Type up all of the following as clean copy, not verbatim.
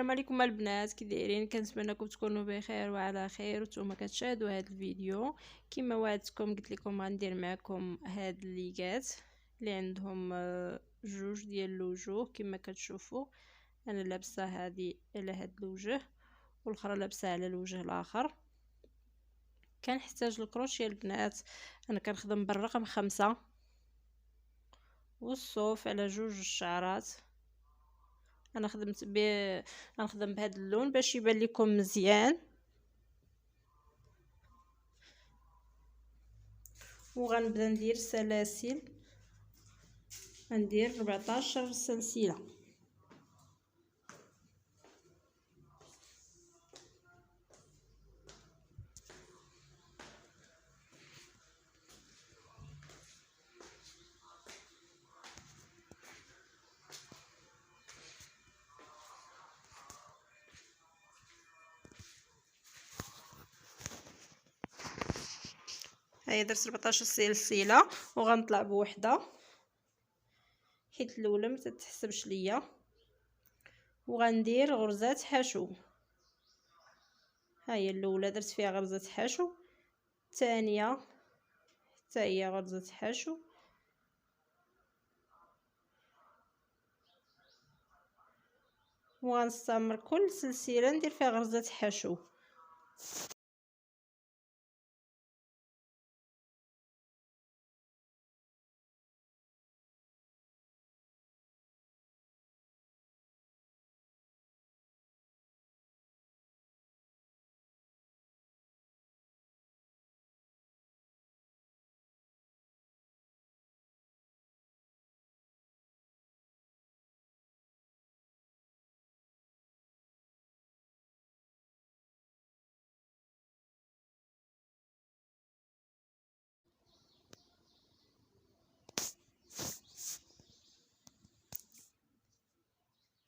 السلام عليكم البنات، كي دايرين؟ كنتمنىكم تكونوا بخير وعلى خير وانتم كتشاهدوا هذا الفيديو. كما وعدتكم قلت لكم غندير معكم هاد الليغات اللي عندهم جوج ديال الوجوه. كما كتشوفوا انا لابسه هذه على هاد الوجه والاخرى لابسه على الوجه الاخر. كنحتاج الكروشيه البنات. انا كنخدم بالرقم 5 والصوف على جوج الشعرات. انا غنخدم بهذا اللون باش يبان لكم مزيان، وغنبدا ندير سلاسل. غندير 14 سلسله. هيا درت 14 سلسله وغنطلع بوحده حيت الاولى ما تتحسبش ليا، وغندير غرزات حشو. هاهي الاولى درت فيها غرزه حشو، الثانيه حتى هي غرزه حشو، وغنستمر كل سلسله ندير فيها غرزه حشو.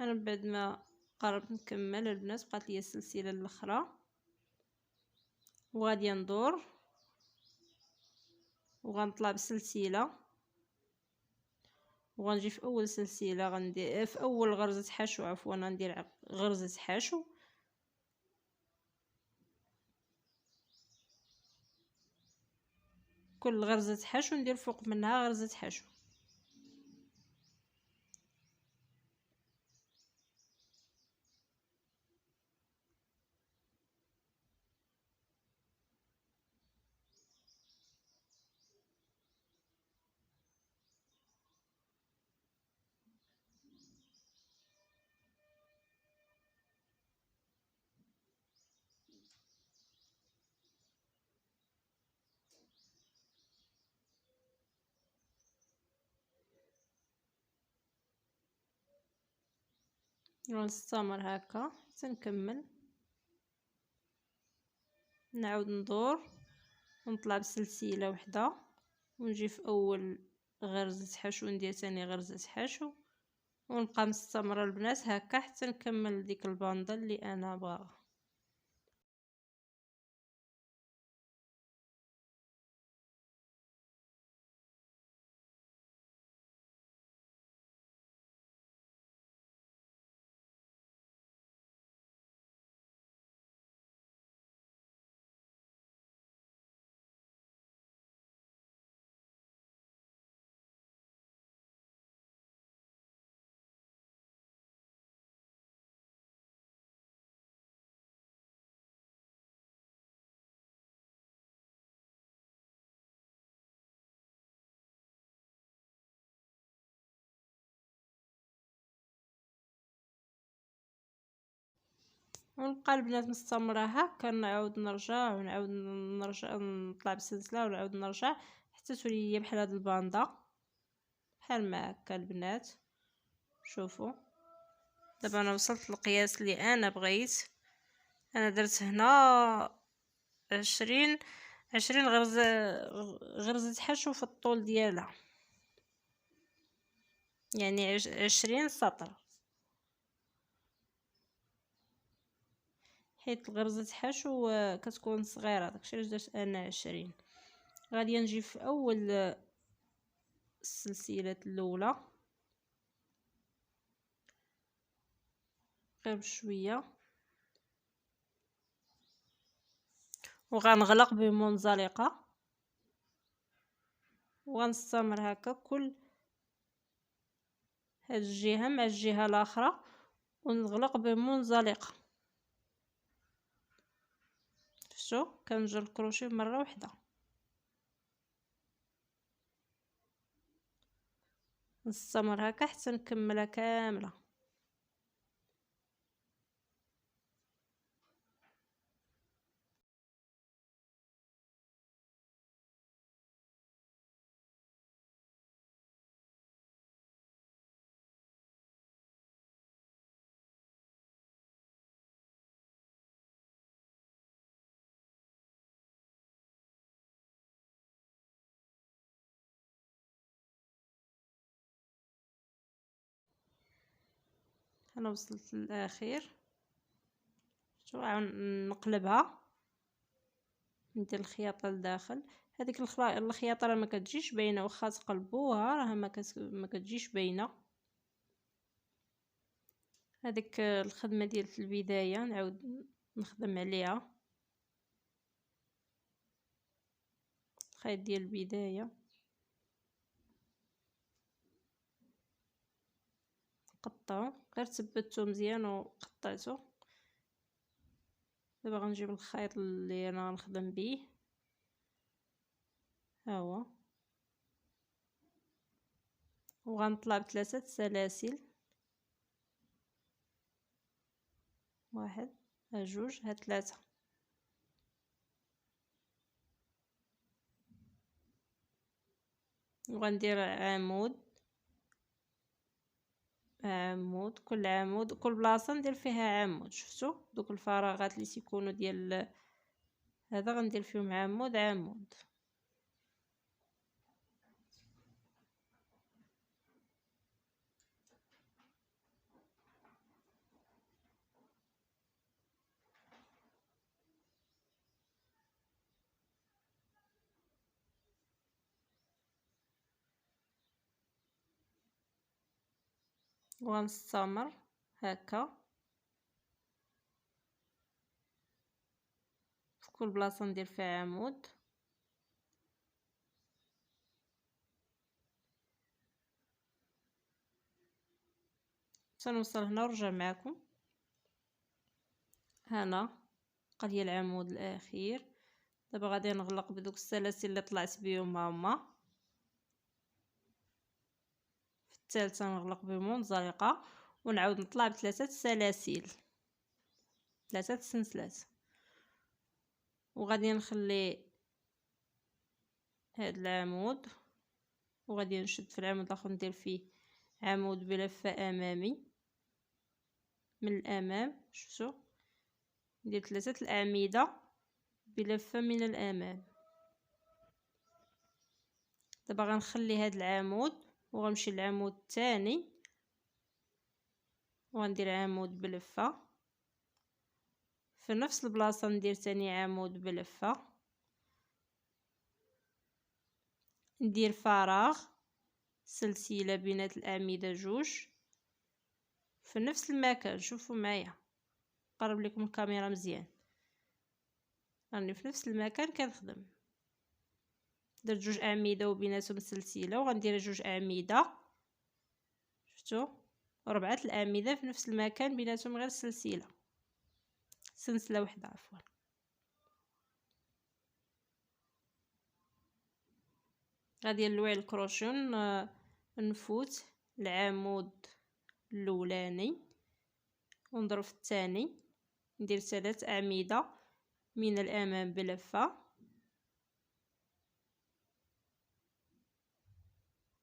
انا بعد ما قربت نكمل البنات بقات لي السلسله الاخرى، وغادي ندور وغنطلع بسلسله وغنجي في اول سلسله غندير في اول غرزه حشو، عفوا غندير غرزه حشو، كل غرزه حشو ندير فوق منها غرزه حشو. ونستمر هكا حتى نكمل. نعاود ندور ونطلع بسلسله وحده ونجي في اول غرزه حشو ندير ثاني غرزه حشو، ونبقى مستمره البنات هكا حتى نكمل ديك الباندا اللي انا باغا. ونبقى البنات مستمره هكا، نعاود نرجع ونعاود نرجع نطلع بسلسله ونعاود نرجع حتى تولي هي بحال هاد الباندا بحال ما هكا البنات. شوفوا دابا انا وصلت للقياس اللي انا بغيت. انا درت هنا 20 غرزه حشو في الطول ديالها، يعني 20 سطر، حيت غرزة حشو كتكون صغيرة، داكشي علاش درت انا 20. غادي نجي في اول السلسلة الاولى غير بشويه، وغنغلق بمنزلقه وغنستمر هكا كل هاد الجهه مع الجهه الاخرى ونغلق بمنزلقه. شفتوا كنجر الكروشيه مره واحده، نستمر هكا حتى نكملها كامله. انا وصلت للاخير، شو نقلبها، ندير الخياطه لداخل. هذيك الخياطه راه ما كتجيش باينه، واخا تقلبوها راه ما كتجيش باينه. هذيك الخدمه ديال في البدايه نعاود نخدم عليها، الخيط ديال البدايه قطعو، غير ثبتو مزيان وقطعته. دابا غنجيب الخيط اللي انا غنخدم به، ها هو، وغنطلع بثلاثه سلاسل، واحد، ها جوج، ها ثلاثه، وغندير عمود عمود، كل بلاصه ندير فيها عمود. شفتوا دوك الفراغات اللي تيكونوا ديال هذا غندير فيهم عمود عمود. وغنستمر هكا في كل بلاصه ندير فيها عمود. سنوصل هنا ونرجع معكم. هنا بقى العمود الاخير. دابا غادي نغلق بدوك السلاسل اللي طلعت بهم هما. في الثالثه نغلق بمنزلقه ونعاود نطلع بثلاثه سلاسل، ثلاثه سنسلات، وغادي نخلي هاد العمود وغادي نشد في العمود الاخر ندير فيه عمود بلفه امامي من الامام. شفتوا ندير ثلاثه الاعمده بلفه من الامام. دابا غنخلي هاد العمود وغنمشي للعمود الثاني وغندير عمود بلفه في نفس البلاصه، ندير ثاني عمود بلفه، ندير فراغ سلسله بين الاعمده جوج في نفس المكان. شوفوا معايا، قرب لكم الكاميرا مزيان، راني في نفس المكان كنخدم. درت جوج اعمده وبيناتهم سلسله وغندير جوج اعمده. شفتوا ربعه الاعمده في نفس المكان بيناتهم غير سلسله، سلسله واحده عفوا. غادي نلوي الكروشيه نفوت العمود الاولاني ونضرب في الثاني، ندير 3 اعمده من الامام بلفه،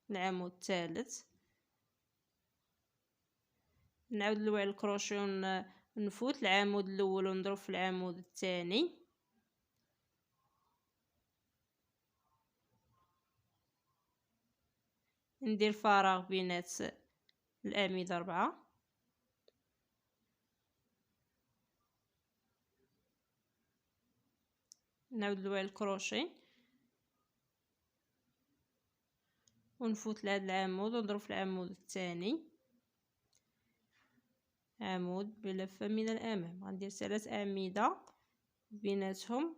العمود الثالث نعاود نلوي الكروشيه نفوت العمود الاول ونضرب في العمود الثاني، ندير فراغ بينات الاعمده 4، نعاود نلوي الكروشيه ونفوت لهاد العمود ونضرب في العمود الثاني، عمود بلفة من الأمام. غندير 3 أعمدة بيناتهم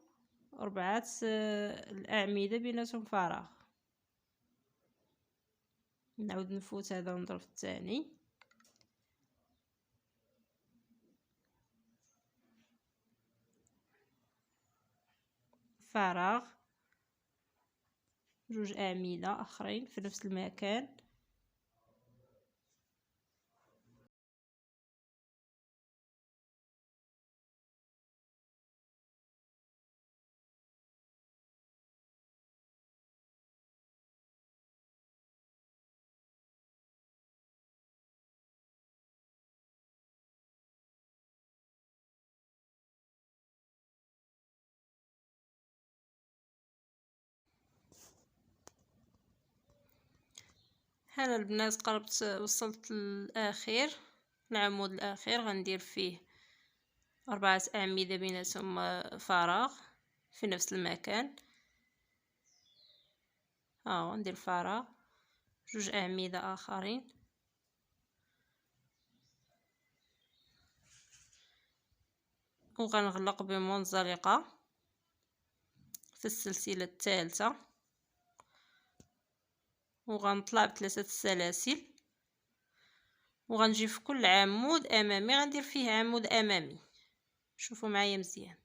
4 الأعمدة بيناتهم فراغ. نعود نفوت هذا ونضرب في الثاني. فراغ، 2 أعمدة آخرين في نفس المكان، هنا البنات قربت وصلت للأخير، العمود الأخير غندير فيه 4 أعمدة بيناتهم فراغ في نفس المكان. ها ندير فراغ، 2 أعمدة آخرين، وغنغلق بمنزلقة في السلسلة الثالثة، وغنطلع ب3 السلاسل، وغنجي في كل عمود امامي غندير فيه عمود امامي. شوفوا معايا مزيان.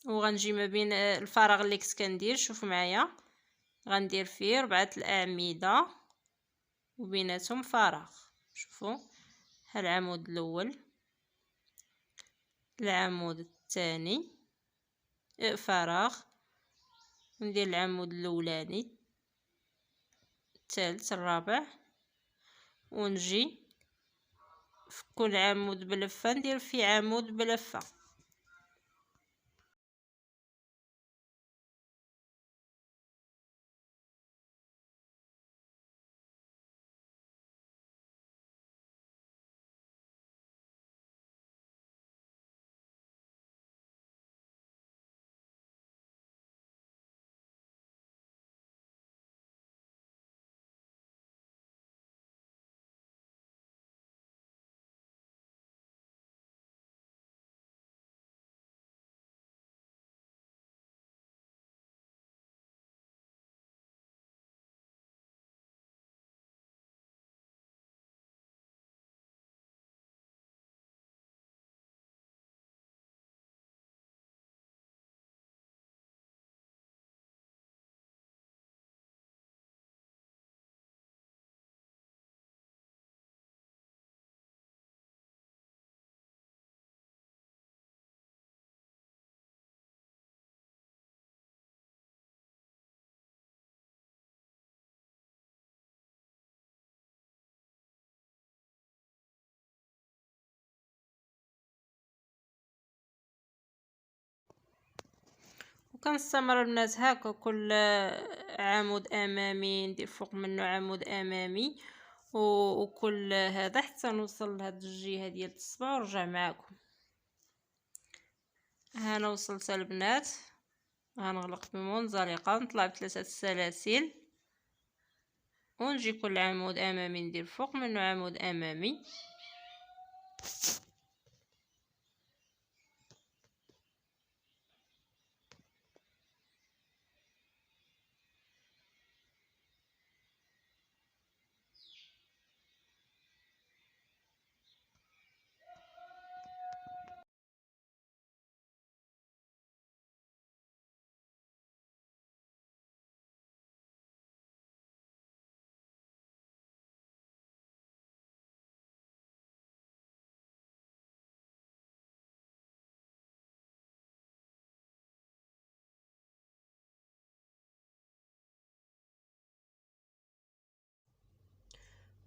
وغنجي ما بين الفراغ اللي كنت كندير، شوفوا معايا، غندير فيه 4 الأعمدة وبيناتهم فراغ. شوفوا ها العمود الاول، العمود الثاني فراغ، ندير العمود الاولاني، الثالث، الرابع، ونجي في كل عمود بلفة ندير فيه عمود بلفة. وكنستمر البنات هكا كل عمود امامي ندير فوق منه عمود امامي، وكل هذا حتى نوصل لهاد الجهه ديال الصبع ونرجع معكم. هنا وصلت البنات، غنغلق بمنزلقه، نطلع ب3 السلاسل، ونجي كل عمود امامي ندير فوق منه عمود امامي،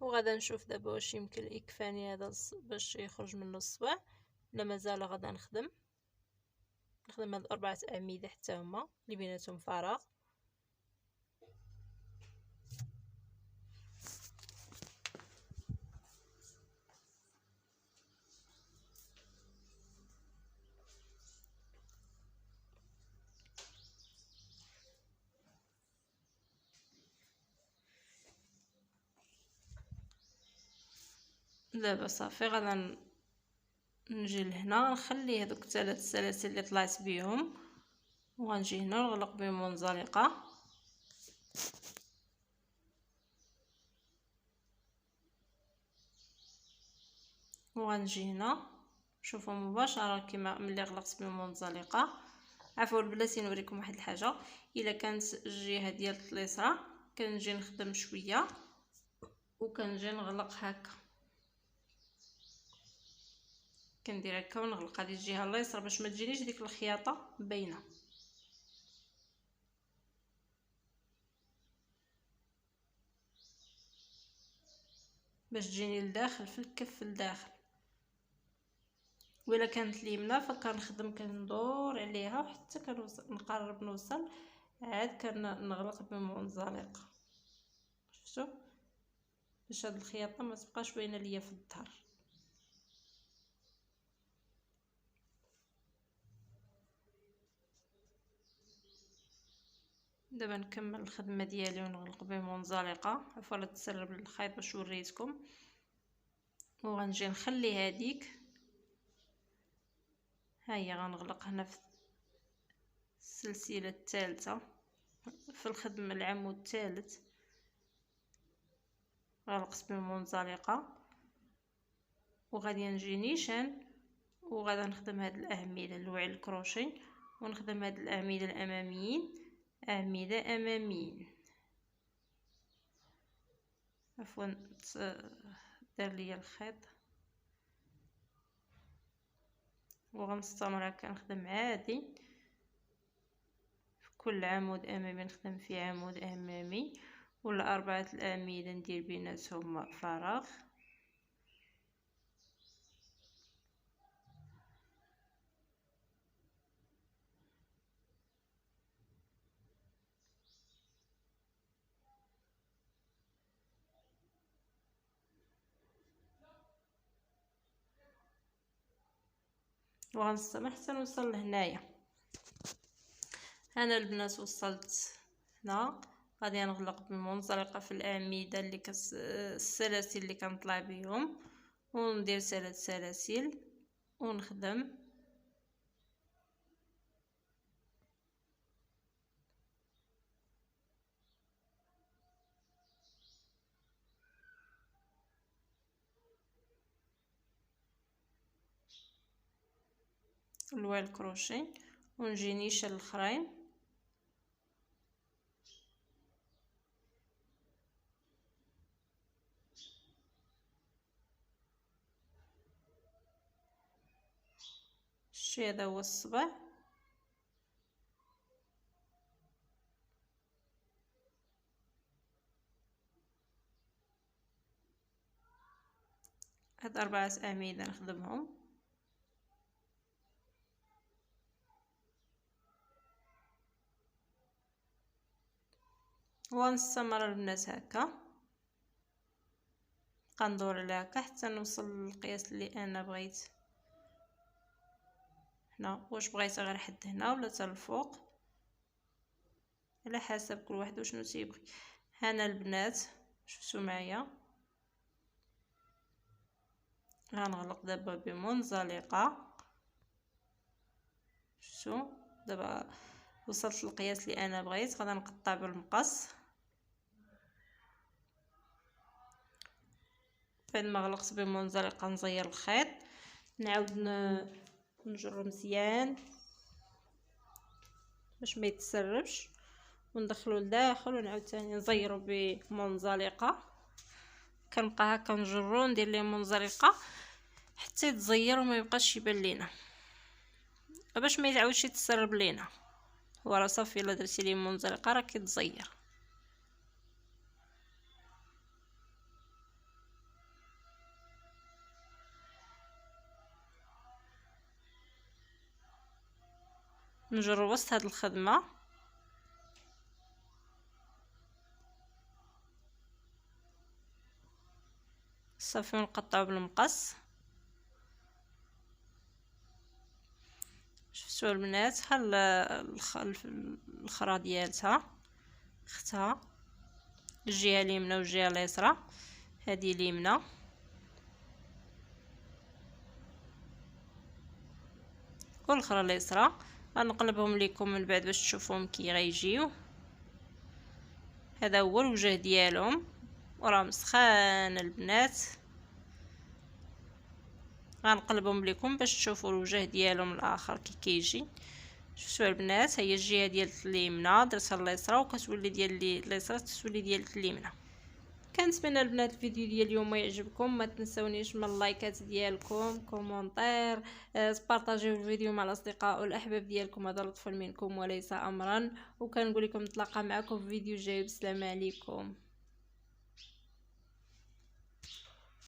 وغدا نشوف دابا واش يمكن يكفاني هذا باش يخرج منه الصباع. لا مازال غدا نخدم هاد 4 أعمدة حتى هما اللي بيناتهم فراغ. دابا صافي غادا نجي لهنا نخلي هذوك 3 سلاسل اللي طلعت بيهم، وغنجي هنا نغلق بمنزلقه، وغنجي هنا شوفوا مباشره كما ملي غلقت بمنزلقه. عفوا بلاتي نوريكم واحد الحاجه، الا كانت الجهه ديال اليسرى كنجي نخدم شويه وكنجي نغلق هكا، كندير هكا ونغلق هذه الجهه اليسرى باش ما تجينيش ديك الخياطه باينه. باش تجيني لداخل في الكف لداخل. وإلا كانت اليمنى فكنخدم كندور عليها حتى نقرب نوصل عاد كنغلق بمنزلقه. شفتوا باش هاد الخياطه ما تبقاش باينه ليا في الظهر. دابا نكمل الخدمه ديالي ونغلق بمنزلقه. عفوا لا تسرب الخيط باش وريتكم، وغنجي نخلي هذيك ها هي غنغلق هنا في السلسله الثالثه في الخدمه العمود الثالث، غلقت بمنزلقه وغادي نجي نيشان وغادا نخدم هاد الاعمده اللوعي الكروشي ونخدم هاد الاعمده الاماميين اعمده اماميين. عفوا دار ليا الخيط، وغنستمر هكا نخدم عادي في كل عمود امامي نخدم فيه عمود امامي، ولا 4 الاعمده ندير بيناتهم فراغ. وغنستمر حتى نوصل لهنايا. انا البنات وصلت هنا، غادي نغلق بمنزلقه في الاعمده اللي السلاسل اللي كنطلع بهم، وندير 3 سلاسل ونخدم لوع الكروشي ونجي نيشان الاخرين شتي هذا هو الصبع. هاد 4 اعمده نخدمهم ونستمر البنات هكا، ندور على هكا حتى نوصل للقياس اللي انا بغيت. هنا واش بغيت غير حد هنا ولا حتى الفوق على حسب كل واحد وشنو تيبغي. هنا البنات شفتوا معايا غنغلق دابا بمنزلقه. شفتوا دابا وصلت للقياس اللي انا بغيت، غادي نقطع بالمقص. بعد ما غلقت بمنزلقه نزير الخيط، نعاود نجر مزيان باش ما يتسربش وندخلو لداخل، ونعاود ثاني نزيرو بمنزلقه. كنبقى هكا نجرو ندير ليه منزلقه حتى يتزير وما يبقاش يبان لينا باش ما يتعاودش يتسرب لينا. هو راه صافي الا درتي ليه منزلقه راه كيتزير. نجر وسط هاد الخدمه صافي ونقطعو بالمقص. شفتوا البنات ها الخرا ديالتها اختها الجهه اليمنى والجهه اليسرى. هذه اليمنى والاخرى اليسرى. غنقلبهم لكم من بعد باش تشوفوهم كي غيجيو. هذا هو الوجه ديالهم وراه سخان البنات. غنقلبهم لكم باش تشوفوا الوجه ديالهم الاخر كي كيجي. شفتوا البنات، هي الجهه ديال اليمنى درتها اليسرى وكتولي ديال اليسرى تولي ديال اليمنى. كنتمنى البنات الفيديو ديال اليوم يعجبكم. ما تنسونيش من اللايكات ديالكم، كومونتير، تبارطاجيو الفيديو مع الاصدقاء والاحباب ديالكم، هذا لطفا منكم وليس امرا. وكنقول لكم نتلاقى معكم في فيديو جاي. بسلام عليكم.